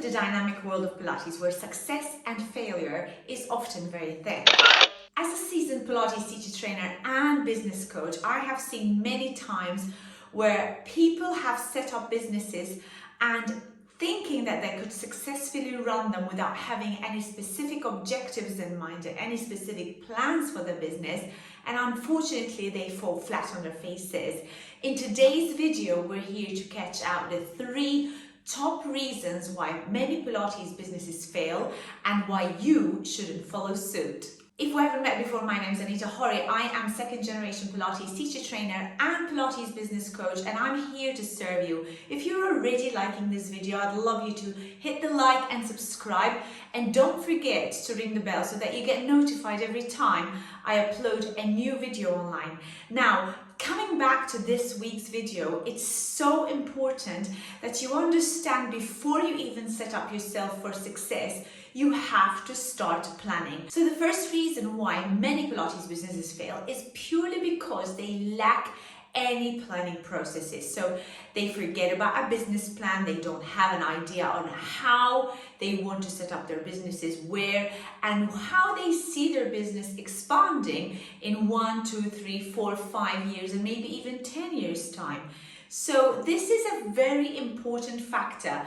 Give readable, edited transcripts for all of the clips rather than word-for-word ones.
the dynamic world of Pilates where success and failure is often very thin. As a seasoned Pilates teacher trainer and business coach, I have seen many times where people have set up businesses and thinking that they could successfully run them without having any specific objectives in mind or any specific plans for the business, and unfortunately they fall flat on their faces. In today's video, we're here to catch out the 3 top reasons why many Pilates businesses fail and why you shouldn't follow suit. If we haven't met before, my name is Anita Horry. I am second generation Pilates teacher trainer and Pilates business coach, and I'm here to serve you. If you're already liking this video, I'd love you to hit the like and subscribe, and don't forget to ring the bell so that you get notified every time I upload a new video online. Now, coming back to this week's video, it's so important that you understand before you even set up yourself for success, you have to start planning. So the first reason why many Pilates businesses fail is purely because they lack any planning processes. So they forget about a business plan, they don't have an idea on how they want to set up their businesses, where and how they see their business expanding in 1, 2, 3, 4, 5 years and maybe even 10 years time. So this is a very important factor.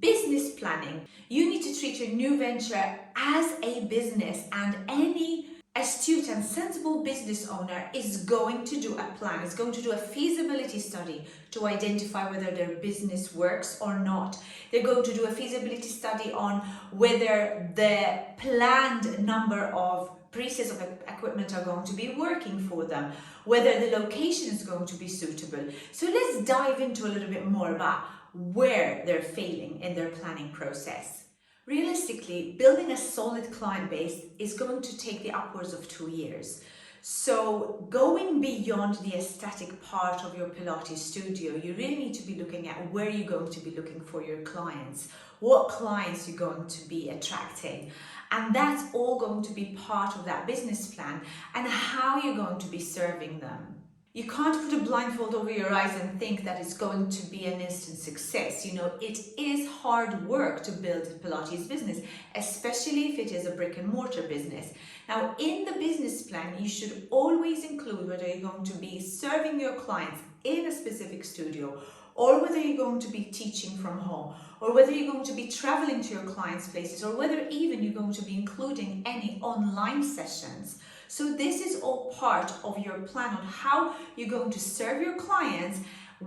Business planning. You need to treat your new venture as a business, and any astute and sensible business owner is going to do a plan, is going to do a feasibility study to identify whether their business works or not. They're going to do a feasibility study on whether the planned number of pieces of equipment are going to be working for them, whether the location is going to be suitable. So let's dive into a little bit more about where they're failing in their planning process. Realistically, building a solid client base is going to take the upwards of 2 years. So going beyond the aesthetic part of your Pilates studio, you really need to be looking at where you're going to be looking for your clients, what clients you're going to be attracting. And that's all going to be part of that business plan and how you're going to be serving them. You can't put a blindfold over your eyes and think that it's going to be an instant success. You know, it is hard work to build a Pilates business, especially if it is a brick and mortar business. Now, in the business plan, you should always include whether you're going to be serving your clients in a specific studio, or whether you're going to be teaching from home, or whether you're going to be traveling to your clients' places, or whether even you're going to be including any online sessions. So this is all part of your plan on how you're going to serve your clients,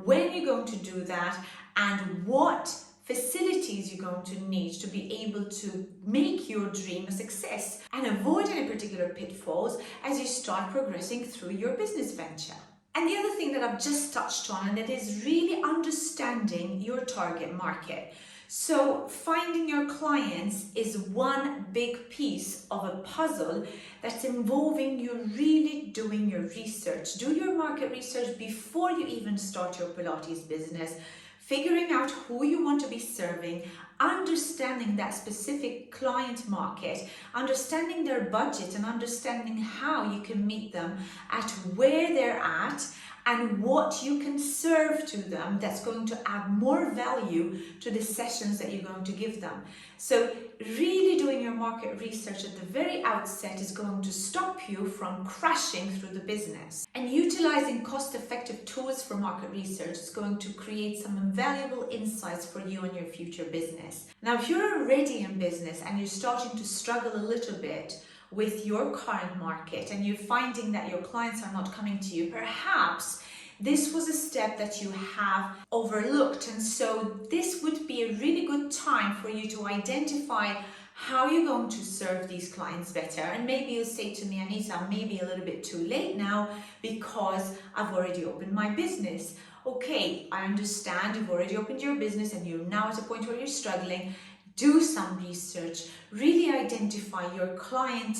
when you're going to do that, and what facilities you're going to need to be able to make your dream a success and avoid any particular pitfalls as you start progressing through your business venture. And the other thing that I've just touched on, and that is really understanding your target market. So finding your clients is one big piece of a puzzle that's involving you really doing your research. Do your market research before you even start your Pilates business, figuring out who you want to be serving, understanding that specific client market, understanding their budget, and understanding how you can meet them at where they're at and what you can serve to them that's going to add more value to the sessions that you're going to give them. So really doing your market research at the very outset is going to stop you from crashing through the business. And utilizing cost-effective tools for market research is going to create some invaluable insights for you and your future business. Now, if you're already in business and you're starting to struggle a little bit with your current market and you're finding that your clients are not coming to you, perhaps this was a step that you have overlooked. And so this would be a really good time for you to identify how you're going to serve these clients better. And maybe you'll say to me, Anita, maybe a little bit too late now because I've already opened my business. Okay, I understand you've already opened your business and you're now at a point where you're struggling. Do some research, really identify your client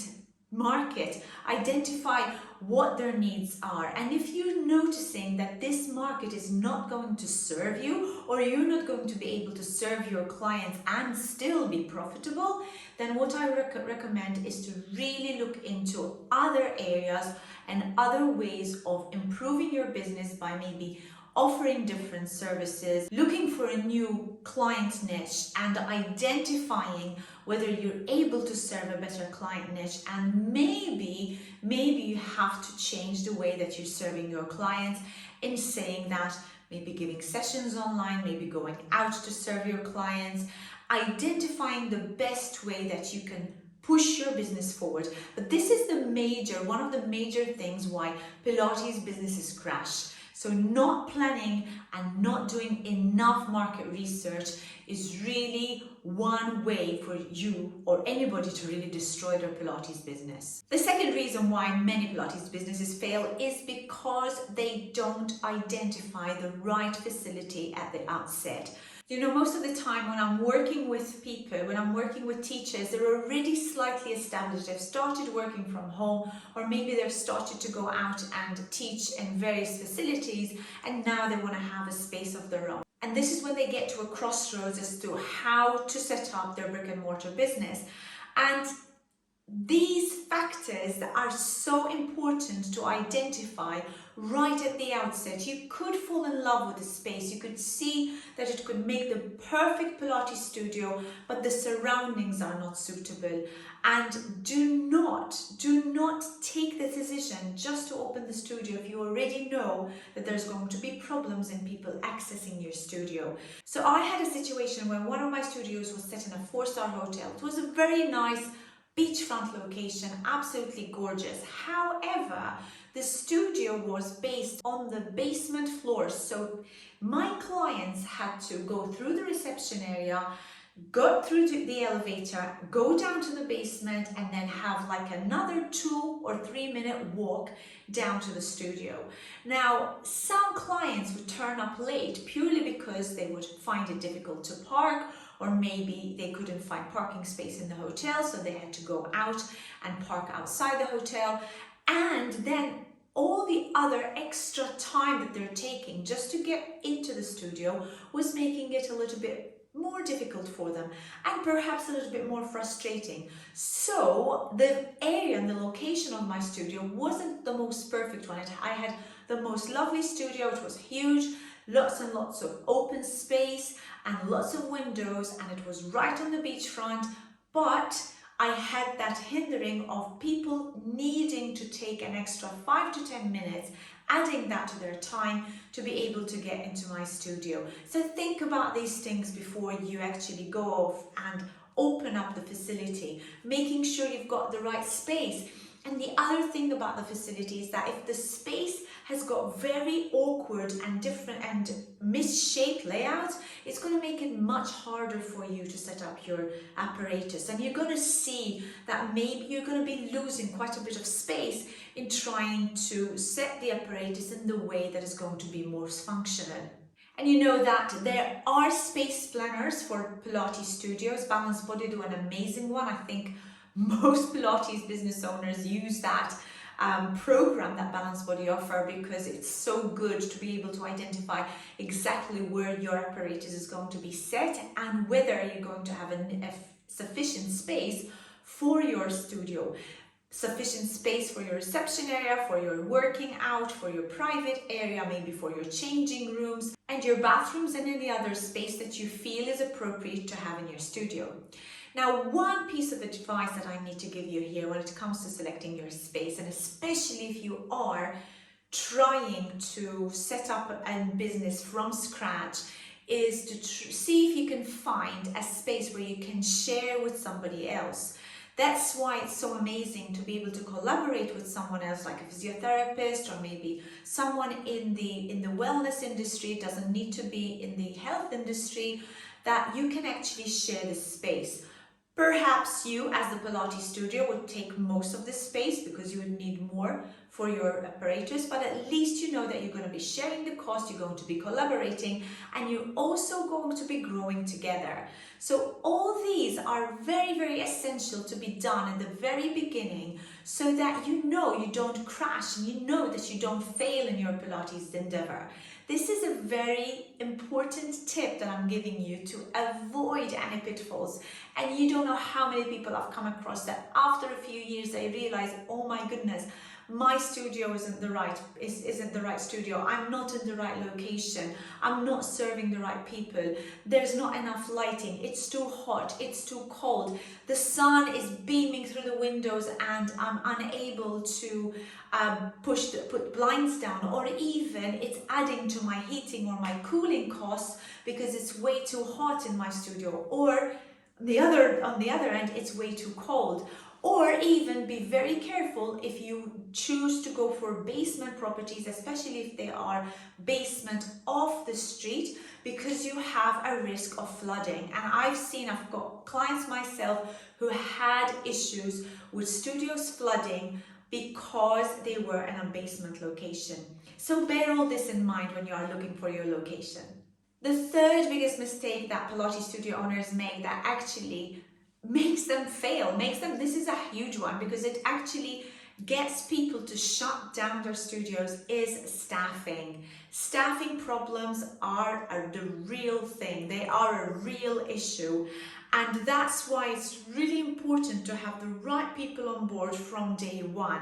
market, identify what their needs are. And if you're noticing that this market is not going to serve you, or you're not going to be able to serve your clients and still be profitable, then what I recommend is to really look into other areas and other ways of improving your business by maybe offering different services, looking for a new client niche and identifying whether you're able to serve a better client niche, and maybe you have to change the way that you're serving your clients, in saying that maybe giving sessions online, maybe going out to serve your clients, identifying the best way that you can push your business forward. But this is one of the major things why Pilates businesses crash. So not planning and not doing enough market research is really one way for you or anybody to really destroy their Pilates business. The second reason why many Pilates businesses fail is because they don't identify the right facility at the outset. You know, most of the time when I'm working with people, when I'm working with teachers, they're already slightly established. They've started working from home, or maybe they've started to go out and teach in various facilities, and now they want to have a space of their own. And this is when they get to a crossroads as to how to set up their brick and mortar business. And these factors that are so important to identify right at the outset. You could fall in love with the space. You could see that it could make the perfect Pilates studio, but the surroundings are not suitable. And do not take the decision just to open the studio if you already know that there's going to be problems in people accessing your studio. So I had a situation where one of my studios was set in a 4-star hotel. It was a very nice beachfront location, absolutely gorgeous. However, the studio was based on the basement floor, so my clients had to go through the reception area, go through to the elevator, go down to the basement, and then have like another 2 or 3 minute walk down to the studio. Now, some clients would turn up late purely because they would find it difficult to park, or maybe they couldn't find parking space in the hotel, so they had to go out and park outside the hotel. And then all the other extra time that they're taking just to get into the studio was making it a little bit more difficult for them, and perhaps a little bit more frustrating. So the area and the location of my studio wasn't the most perfect one. I had the most lovely studio. It was huge, lots and lots of open space and lots of windows, and it was right on the beachfront, but I had that hindering of people needing to take an extra 5 to 10 minutes, adding that to their time to be able to get into my studio. So think about these things before you actually go off and open up the facility, making sure you've got the right space. And the other thing about the facility is that if the space has got very awkward and different and misshaped layouts, it's going to make it much harder for you to set up your apparatus. And you're going to see that maybe you're going to be losing quite a bit of space in trying to set the apparatus in the way that is going to be most functional. And you know that there are space planners for Pilates studios. Balance Body do an amazing one. I think most Pilates business owners use that program that Balance Body offer, because it's so good to be able to identify exactly where your apparatus is going to be set and whether you're going to have a sufficient space for your studio. Sufficient space for your reception area, for your working out, for your private area, maybe for your changing rooms and your bathrooms, and any other space that you feel is appropriate to have in your studio. Now, one piece of advice that I need to give you here when it comes to selecting your space, and especially if you are trying to set up a business from scratch, is to see if you can find a space where you can share with somebody else. That's why it's so amazing to be able to collaborate with someone else, like a physiotherapist or maybe someone in the wellness industry. It doesn't need to be in the health industry, that you can actually share the space. Perhaps you, as the Pilates studio, would take most of the space because you would need more for your apparatus, but at least you know that you're going to be sharing the cost, you're going to be collaborating, and you're also going to be growing together. So all these are very, very essential to be done in the very beginning, so that you know you don't crash and you know that you don't fail in your Pilates endeavor. This is a very important tip that I'm giving you to avoid any pitfalls. And you don't know how many people I've come across that after a few years they realize, oh my goodness, my studio isn't the right studio, I'm not in the right location, I'm not serving the right people, there's not enough lighting, it's too hot, it's too cold, the sun is beaming through the windows and I'm unable to put blinds down, or even it's adding to my heating or my cooling costs because it's way too hot in my studio, or on the other end it's way too cold. Or even be very careful if you choose to go for basement properties, especially if they are basement off the street, because you have a risk of flooding. And I've got clients myself who had issues with studios flooding because they were in a basement location. So bear all this in mind when you are looking for your location. The third biggest mistake that Pilates studio owners make that actually makes them fail, this is a huge one because it actually gets people to shut down their studios, is staffing. Staffing problems are the real thing. They are a real issue. And that's why it's really important to have the right people on board from day one.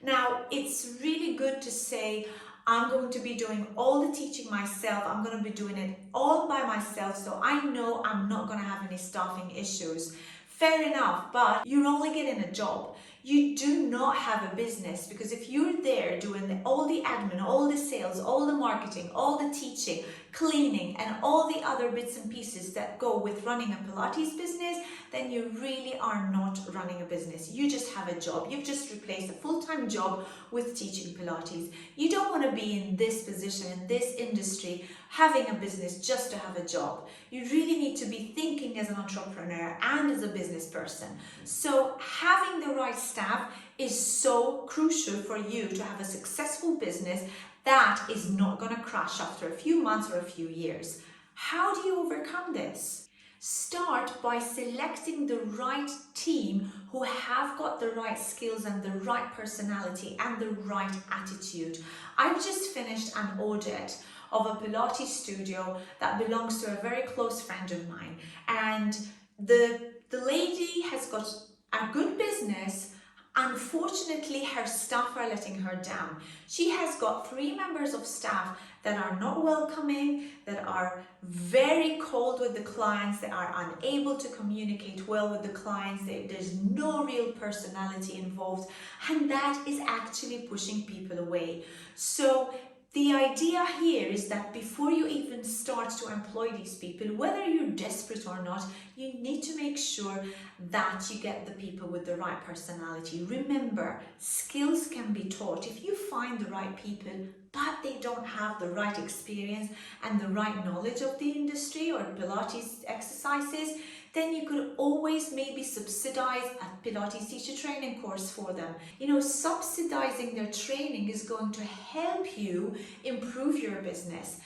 Now, it's really good to say, I'm going to be doing all the teaching myself. I'm going to be doing it all by myself, so I know I'm not going to have any staffing issues. Fair enough, but you're only getting a job. You do not have a business, because if you're there doing all the admin, all the sales, all the marketing, all the teaching, cleaning, and all the other bits and pieces that go with running a Pilates business, then you really are not running a business. You just have a job. You've just replaced a full-time job with teaching Pilates. You don't want to be in this position, in this industry, having a business just to have a job. You really need to be thinking as an entrepreneur and as a business person. So having the right staff is so crucial for you to have a successful business that is not going to crash after a few months or a few years. How do you overcome this? Start by selecting the right team who have got the right skills and the right personality and the right attitude. I've just finished an audit of a Pilates studio that belongs to a very close friend of mine, and the lady has got a good business. Unfortunately, her staff are letting her down. She has got 3 members of staff that are not welcoming, that are very cold with the clients, that are unable to communicate well with the clients, there's no real personality involved, and that is actually pushing people away. So the idea here is that before you even start to employ these people, whether you're desperate or not, you need to make sure that you get the people with the right personality. Remember, skills can be taught. If you find the right people, but they don't have the right experience and the right knowledge of the industry or Pilates exercises, then you could always maybe subsidize a Pilates teacher training course for them. Subsidizing their training is going to help you improve your business.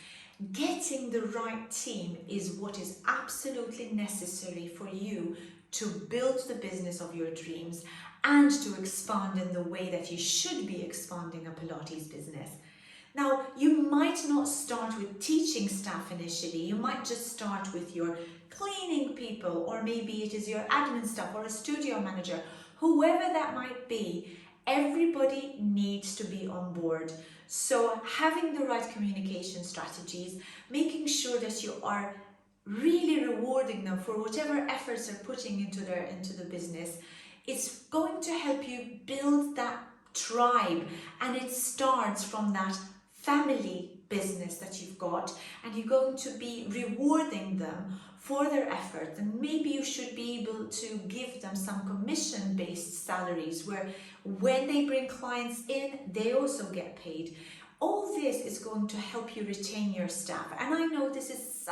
Getting the right team is what is absolutely necessary for you to build the business of your dreams and to expand in the way that you should be expanding a Pilates business. Now, you might not start with teaching staff initially. You might just start with your cleaning people, or maybe it is your admin staff or a studio manager, whoever that might be. Everybody needs to be on board. So having the right communication strategies, making sure that you are really rewarding them for whatever efforts they're putting into the business, it's going to help you build that tribe, and it starts from that family business that you've got, and you're going to be rewarding them for their efforts. And maybe you should be able to give them some commission-based salaries where when they bring clients in, they also get paid. All this is going to help you retain your staff. And I know this is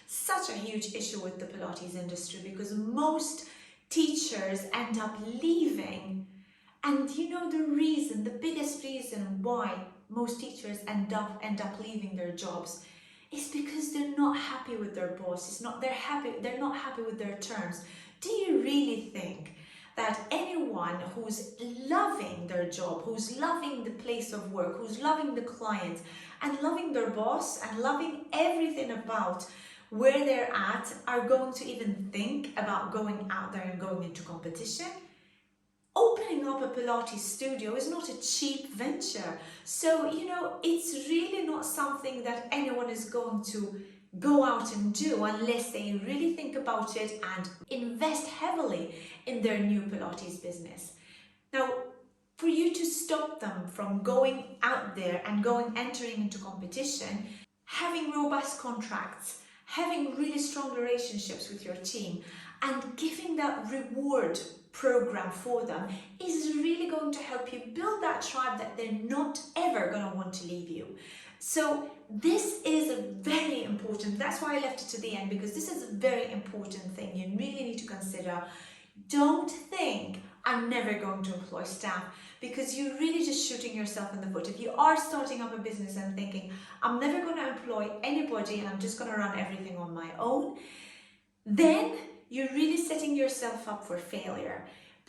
such a huge issue with the Pilates industry, because most teachers end up leaving. And the biggest reason why most teachers end up leaving their jobs is because they're not happy with their boss. They're not happy with their terms. Do you really think that anyone who's loving their job, who's loving the place of work, who's loving the client and loving their boss and loving everything about where they're at, are going to even think about going out there and going into competition? opening up a Pilates studio is not a cheap venture. So, it's really not something that anyone is going to go out and do unless they really think about it and invest heavily in their new Pilates business. Now, for you to stop them from going out there and entering into competition, having robust contracts, having really strong relationships with your team, and giving that reward program for them is really going to help you build that tribe that they're not ever going to want to leave you. So this is a very important, that's why I left it to the end, because this is a very important thing you really need to consider. Don't think, I'm never going to employ staff, because you're really just shooting yourself in the foot. If you are starting up a business and thinking, I'm never going to employ anybody and I'm just going to run everything on my own, then you're really setting yourself up for failure.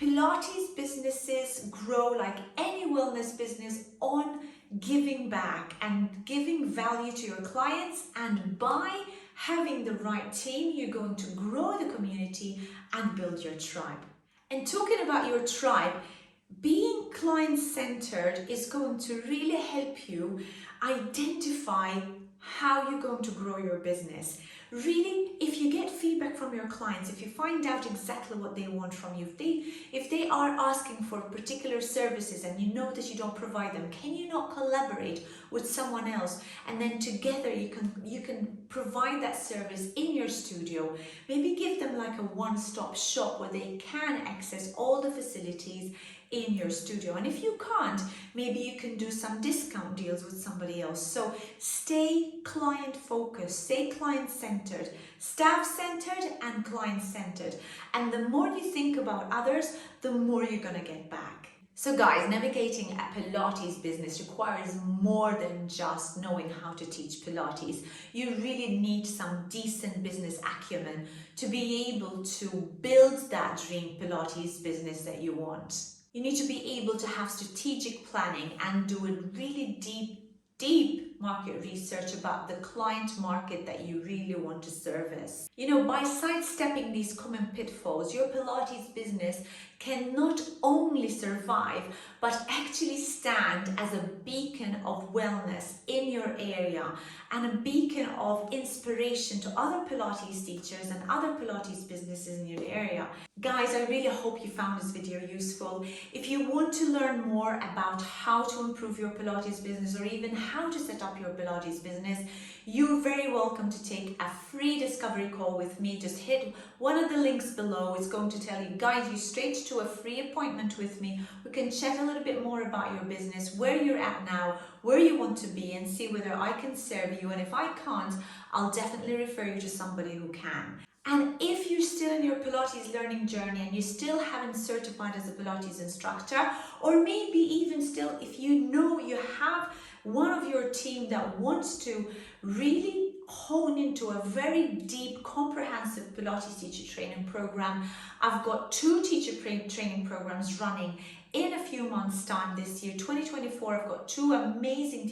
Pilates businesses grow like any wellness business on giving back and giving value to your clients, and by having the right team, you're going to grow the community and build your tribe. And talking about your tribe, being client-centered is going to really help you identify how you're going to grow your business. Really, if you get feedback from your clients, if you find out exactly what they want from you, if they are asking for particular services and you know that you don't provide them, can you not collaborate with someone else, and then together you can provide that service in your studio? Maybe give them like a one-stop shop where they can access all the facilities in your studio. And if you can't, maybe you can do some discount deals with somebody else. So stay client focused, stay client centered, staff centered and client centered. And the more you think about others, the more you're gonna get back. So guys, navigating a Pilates business requires more than just knowing how to teach Pilates. You really need some decent business acumen to be able to build that dream Pilates business that you want. You need to be able to have strategic planning and do a really deep market research about the client market that you really want to service. By sidestepping these common pitfalls, your Pilates business can not only survive, but actually stand as a beacon of wellness in your area and a beacon of inspiration to other Pilates teachers and other Pilates businesses in your area. Guys, I really hope you found this video useful. If you want to learn more about how to improve your Pilates business, or even how to set up your Pilates business, you're very welcome to take a free discovery call with me. Just hit one of the links below. It's going to guide you straight to a free appointment with me. We can chat a little bit more about your business, where you're at now, where you want to be, and see whether I can serve you. And if I can't, I'll definitely refer you to somebody who can. And if you're still in your Pilates learning journey and you still haven't certified as a Pilates instructor, or maybe even still if you have one of your team that wants to really hone into a very deep, comprehensive Pilates teacher training program, I've got 2 teacher training programs running in a few months' time this year, 2024. I've got 2 amazing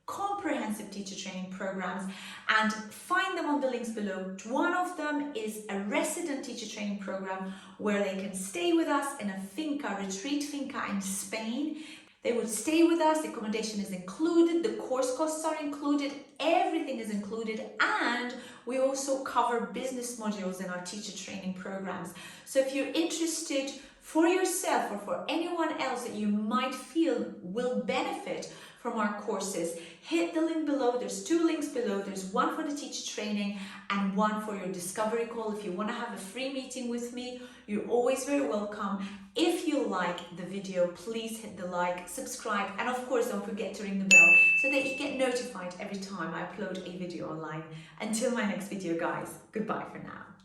comprehensive teacher training programs, and find them on the links below. One of them is a resident teacher training program where they can stay with us in a retreat finca in Spain. They would stay with us, the accommodation is included, the course costs are included, everything is included, and we also cover business modules in our teacher training programs. So if you're interested for yourself or for anyone else that you might feel will benefit from our courses, hit the link below. There's 2 links below. There's one for the teacher training and one for your discovery call. If you want to have a free meeting with me, you're always very welcome. If you like the video, please hit the like, subscribe, and of course don't forget to ring the bell so that you get notified every time I upload a video online. Until my next video, guys, goodbye for now.